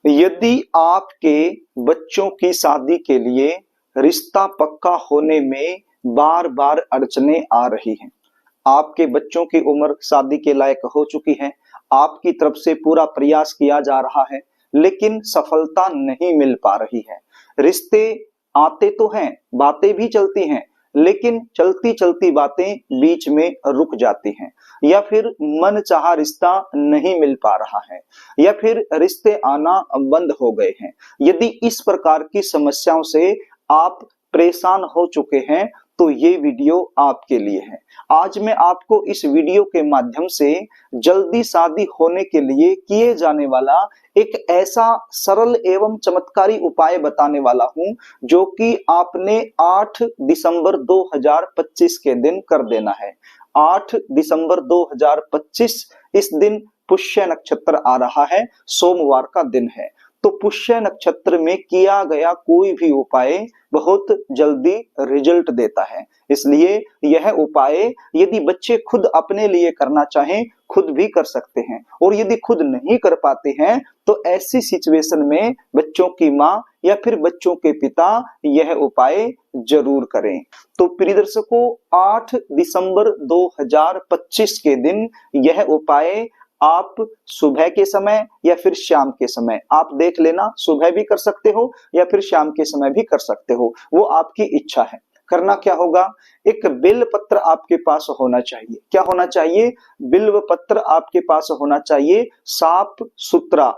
यदि आपके बच्चों की शादी के लिए रिश्ता पक्का होने में बार बार अड़चने आ रही हैं, आपके बच्चों की उम्र शादी के लायक हो चुकी है, आपकी तरफ से पूरा प्रयास किया जा रहा है, लेकिन सफलता नहीं मिल पा रही है। रिश्ते आते तो हैं, बातें भी चलती हैं, लेकिन चलती चलती बातें बीच में रुक जाती हैं, या फिर मन चाहा रिश्ता नहीं मिल पा रहा है, या फिर रिश्ते आना बंद हो गए हैं। यदि इस प्रकार की समस्याओं से आप परेशान हो चुके हैं तो ये वीडियो आपके लिए है। आज मैं आपको इस वीडियो के माध्यम से जल्दी शादी होने के लिए किए जाने वाला एक ऐसा सरल एवं चमत्कारी उपाय बताने वाला हूं, जो कि आपने 8 दिसंबर 2025 के दिन कर देना है। 8 दिसंबर 2025 इस दिन पुष्य नक्षत्र आ रहा है, सोमवार का दिन है। तो पुष्य नक्षत्र में किया गया कोई भी उपाय बहुत जल्दी रिजल्ट देता है, इसलिए यह उपाय यदि बच्चे खुद अपने लिए करना चाहें खुद भी कर सकते हैं, और यदि खुद नहीं कर पाते हैं तो ऐसी सिचुएशन में बच्चों की मां या फिर बच्चों के पिता यह उपाय जरूर करें। तो प्रिय दर्शकों, 8 दिसंबर 2025 के दिन यह उपाय आप सुबह के समय या फिर शाम के समय आप देख लेना, सुबह भी कर सकते हो या फिर शाम के समय भी कर सकते हो, वो आपकी इच्छा है। करना क्या होगा, एक बिल्व पत्र आपके पास होना चाहिए। क्या होना चाहिए, बिल्व पत्र आपके पास होना चाहिए, साफ सुथरा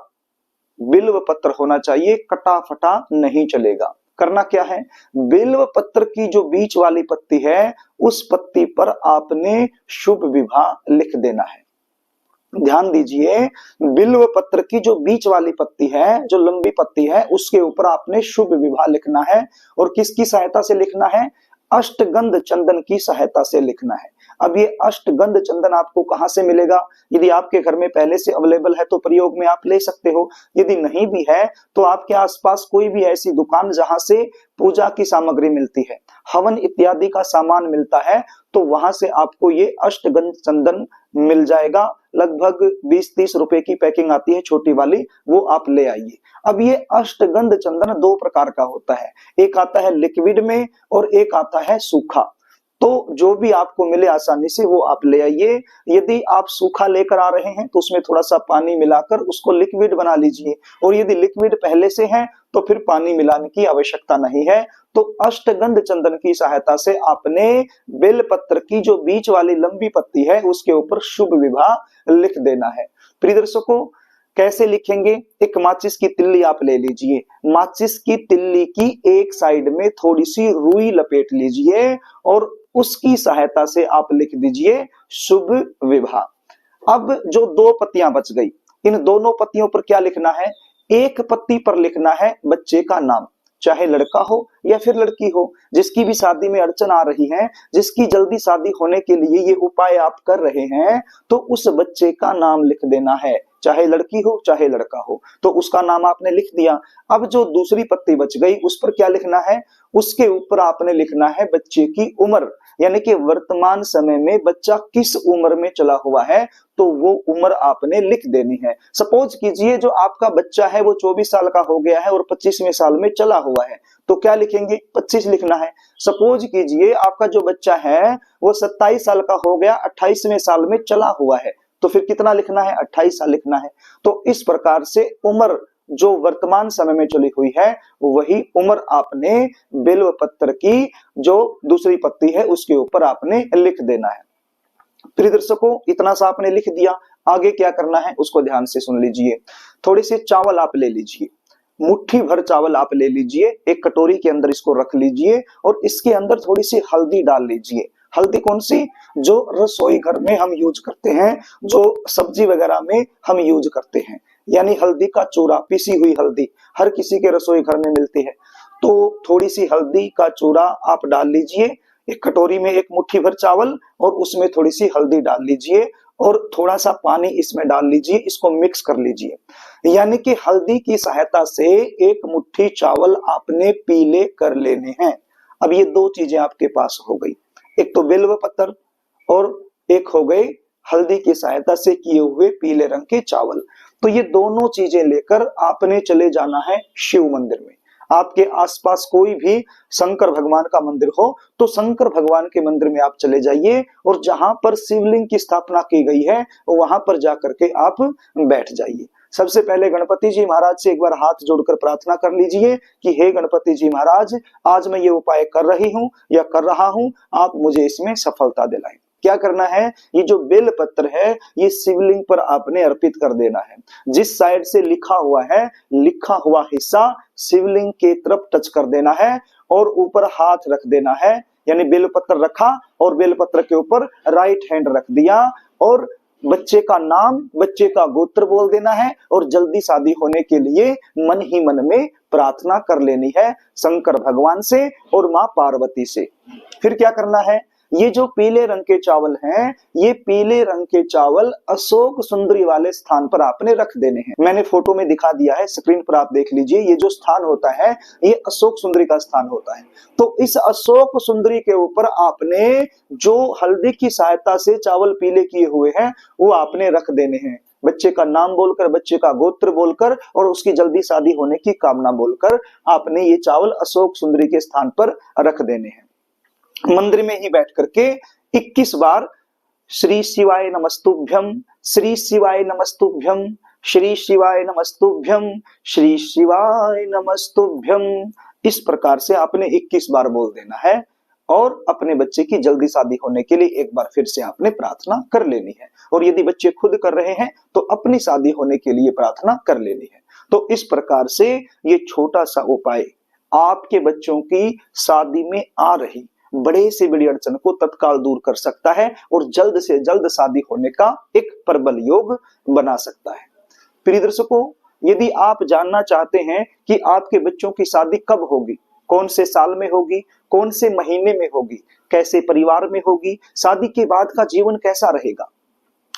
बिल्व पत्र होना चाहिए, कटा फटा नहीं चलेगा। करना क्या है, बिल्व पत्र की जो बीच वाली पत्ती है उस पत्ती पर आपने शुभ विवाह लिख देना है। ध्यान दीजिए, बिल्व पत्र की जो बीच वाली पत्ती है, जो लंबी पत्ती है, उसके ऊपर आपने शुभ विवाह लिखना है। और किसकी सहायता से लिखना है, अष्टगंध चंदन की सहायता से लिखना है। अब ये अष्टगंध चंदन आपको कहां से मिलेगा, यदि आपके घर में पहले से अवेलेबल है तो प्रयोग में आप ले सकते हो, यदि नहीं भी है तो आपके आसपास कोई भी ऐसी दुकान जहां से पूजा की सामग्री मिलती है, हवन इत्यादि का सामान मिलता है, तो वहां से आपको ये अष्टगंध चंदन मिल जाएगा। लगभग 20-30 रुपए की पैकिंग आती है छोटी वाली, वो आप ले आइए। अब ये अष्टगंध चंदन 2 प्रकार का होता है, एक आता है लिक्विड में और एक आता है सूखा। तो जो भी आपको मिले आसानी से वो आप ले आइए। यदि आप सूखा लेकर आ रहे हैं तो उसमें थोड़ा सा पानी मिलाकर उसको लिक्विड बना लीजिए, और यदि लिक्विड पहले से है तो फिर पानी मिलाने की आवश्यकता नहीं है। तो अष्टगंध चंदन की सहायता से आपने बेल पत्र की जो बीच वाली लंबी पत्ती है उसके ऊपर शुभ विवाह लिख देना है। प्रिय दर्शकों, कैसे लिखेंगे, एक माचिस की तिल्ली आप ले लीजिए, माचिस की तिल्ली की एक साइड में थोड़ी सी रुई लपेट लीजिए और उसकी सहायता से आप लिख दीजिए शुभ विवाह। अब जो 2 पत्तियां बच गई, इन दोनों पत्तियों पर क्या लिखना है, एक पत्ती पर लिखना है बच्चे का नाम, चाहे लड़का हो या फिर लड़की हो, जिसकी भी शादी में अड़चन आ रही है, जिसकी जल्दी शादी होने के लिए ये उपाय आप कर रहे हैं, तो उस बच्चे का नाम लिख देना है, चाहे लड़की हो चाहे लड़का हो, तो उसका नाम आपने लिख दिया। अब जो दूसरी पत्ती बच गई उस पर क्या लिखना है, उसके ऊपर आपने लिखना है बच्चे की उम्र, यानी कि वर्तमान समय में बच्चा किस उम्र में चला हुआ है, तो वो उम्र आपने लिख देनी है। सपोज कीजिए जो आपका बच्चा है वो 24 साल का हो गया है और 25वें साल में चला हुआ है, तो क्या लिखेंगे, 25 लिखना है। सपोज कीजिए आपका जो बच्चा है वो 27 साल का हो गया, 28वें साल में चला हुआ है, तो फिर कितना लिखना है, 28 साल लिखना है। तो इस प्रकार से उम्र जो वर्तमान समय में चली हुई है वही उम्र आपने बिल्व पत्र की जो दूसरी पत्ती है उसके ऊपर आपने लिख देना है। प्रिय दर्शकों, इतना सा आपने लिख दिया, आगे क्या करना है उसको ध्यान से सुन लीजिए। थोड़े से चावल आप ले लीजिए, मुट्ठी भर चावल आप ले लीजिए, एक कटोरी के अंदर इसको रख लीजिए और इसके अंदर थोड़ी सी हल्दी डाल लीजिए। हल्दी कौन सी, जो रसोई घर में हम यूज करते हैं, जो सब्जी वगैरह में हम यूज करते हैं, यानी हल्दी का चूरा, पिसी हुई हल्दी हर किसी के रसोई घर में मिलती है। तो थोड़ी सी हल्दी का चूरा आप डाल लीजिए, एक कटोरी में एक मुट्ठी भर चावल और उसमें थोड़ी सी हल्दी डाल लीजिए और थोड़ा सा पानी इसमें डाल लीजिए, इसको मिक्स कर लीजिए। यानी कि हल्दी की सहायता से एक मुट्ठी चावल आपने पीले कर लेने हैं। अब ये 2 चीजें आपके पास हो गई, एक तो बिल्व पत्र और एक हो गई हल्दी की सहायता से किए हुए पीले रंग के चावल। तो ये दोनों चीजें लेकर आपने चले जाना है शिव मंदिर में। आपके आसपास कोई भी शंकर भगवान का मंदिर हो तो शंकर भगवान के मंदिर में आप चले जाइए और जहां पर शिवलिंग की स्थापना की गई है वहां पर जाकर के आप बैठ जाइए। सबसे पहले गणपति जी महाराज से एक बार हाथ जोड़कर प्रार्थना कर लीजिए कि हे गणपति जी महाराज, आज मैं ये उपाय कर रही हूं या कर रहा हूं, आप मुझे इसमें सफलता दिलाएं। क्या करना है, ये जो बेल पत्र है ये शिवलिंग पर आपने अर्पित कर देना है। जिस साइड से लिखा हुआ है, लिखा हुआ हिस्सा शिवलिंग के तरफ टच कर देना है और ऊपर हाथ रख देना है। यानी बेल पत्र रखा और बेल पत्र के ऊपर राइट हैंड रख दिया और बच्चे का नाम, बच्चे का गोत्र बोल देना है और जल्दी शादी होने के लिए मन ही मन में प्रार्थना कर लेनी है शंकर भगवान से और मां पार्वती से। फिर क्या करना है, ये जो पीले रंग के चावल हैं, ये पीले रंग के चावल अशोक सुंदरी वाले स्थान पर आपने रख देने हैं। मैंने फोटो में दिखा दिया है, स्क्रीन पर आप देख लीजिए। ये जो स्थान होता है ये अशोक सुंदरी का स्थान होता है। तो इस अशोक सुंदरी के ऊपर आपने जो हल्दी की सहायता से चावल पीले किए हुए हैं वो आपने रख देने हैं। बच्चे का नाम बोलकर, बच्चे का गोत्र बोलकर और उसकी जल्दी शादी होने की कामना बोलकर आपने ये चावल अशोक सुंदरी के स्थान पर रख देने हैं। मंदिर में ही बैठ करके 21 बार श्री शिवाय नमस्तुभ्यम, श्री शिवाय नमस्तुभ्यम, श्री शिवाय नमस्तुभ्यम, श्री शिवाय नमस्तुभ्यम, इस प्रकार से आपने 21 बार बोल देना है और अपने बच्चे की जल्दी शादी होने के लिए एक बार फिर से आपने प्रार्थना कर लेनी है। और यदि बच्चे खुद कर रहे हैं तो अपनी शादी होने के लिए प्रार्थना कर लेनी है। तो इस प्रकार से ये छोटा सा उपाय आपके बच्चों की शादी में आ रही बड़े से बड़ी अड़चन को तत्काल दूर कर सकता है और जल्द से जल्द शादी होने का एक प्रबल योग बना सकता है। प्रिय दर्शकों, यदि आप जानना चाहते हैं कि आपके बच्चों की शादी कब होगी, कौन से साल में होगी, कौन से महीने में होगी, कैसे परिवार में होगी, शादी के बाद का जीवन कैसा रहेगा,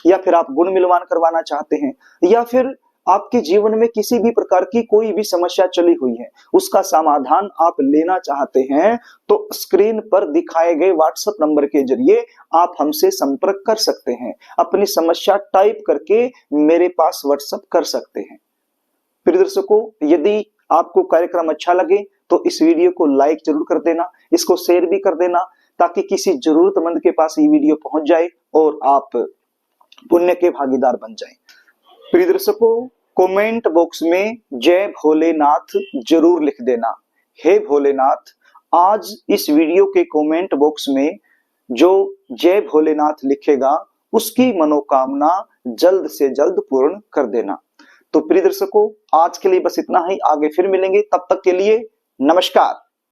या फिर आप गुण मिलवान करवाना चाहते हैं, या फिर आपके जीवन में किसी भी प्रकार की कोई भी समस्या चली हुई है उसका समाधान आप लेना चाहते हैं, तो स्क्रीन पर दिखाए गए व्हाट्सएप नंबर के जरिए आप हमसे संपर्क कर सकते हैं। अपनी समस्या टाइप करके मेरे पास व्हाट्सएप कर सकते हैं। प्रिय दर्शकों, यदि आपको कार्यक्रम अच्छा लगे तो इस वीडियो को लाइक जरूर कर देना, इसको शेयर भी कर देना ताकि किसी जरूरतमंद के पास ये वीडियो पहुंच जाए और आप पुण्य के भागीदार बन जाएं। प्रिय दर्शकों, कमेंट बॉक्स में जय भोलेनाथ जरूर लिख देना। हे भोलेनाथ, आज इस वीडियो के कमेंट बॉक्स में जो जय भोलेनाथ लिखेगा उसकी मनोकामना जल्द से जल्द पूर्ण कर देना। तो प्रिय दर्शकों, आज के लिए बस इतना ही। आगे फिर मिलेंगे, तब तक के लिए नमस्कार।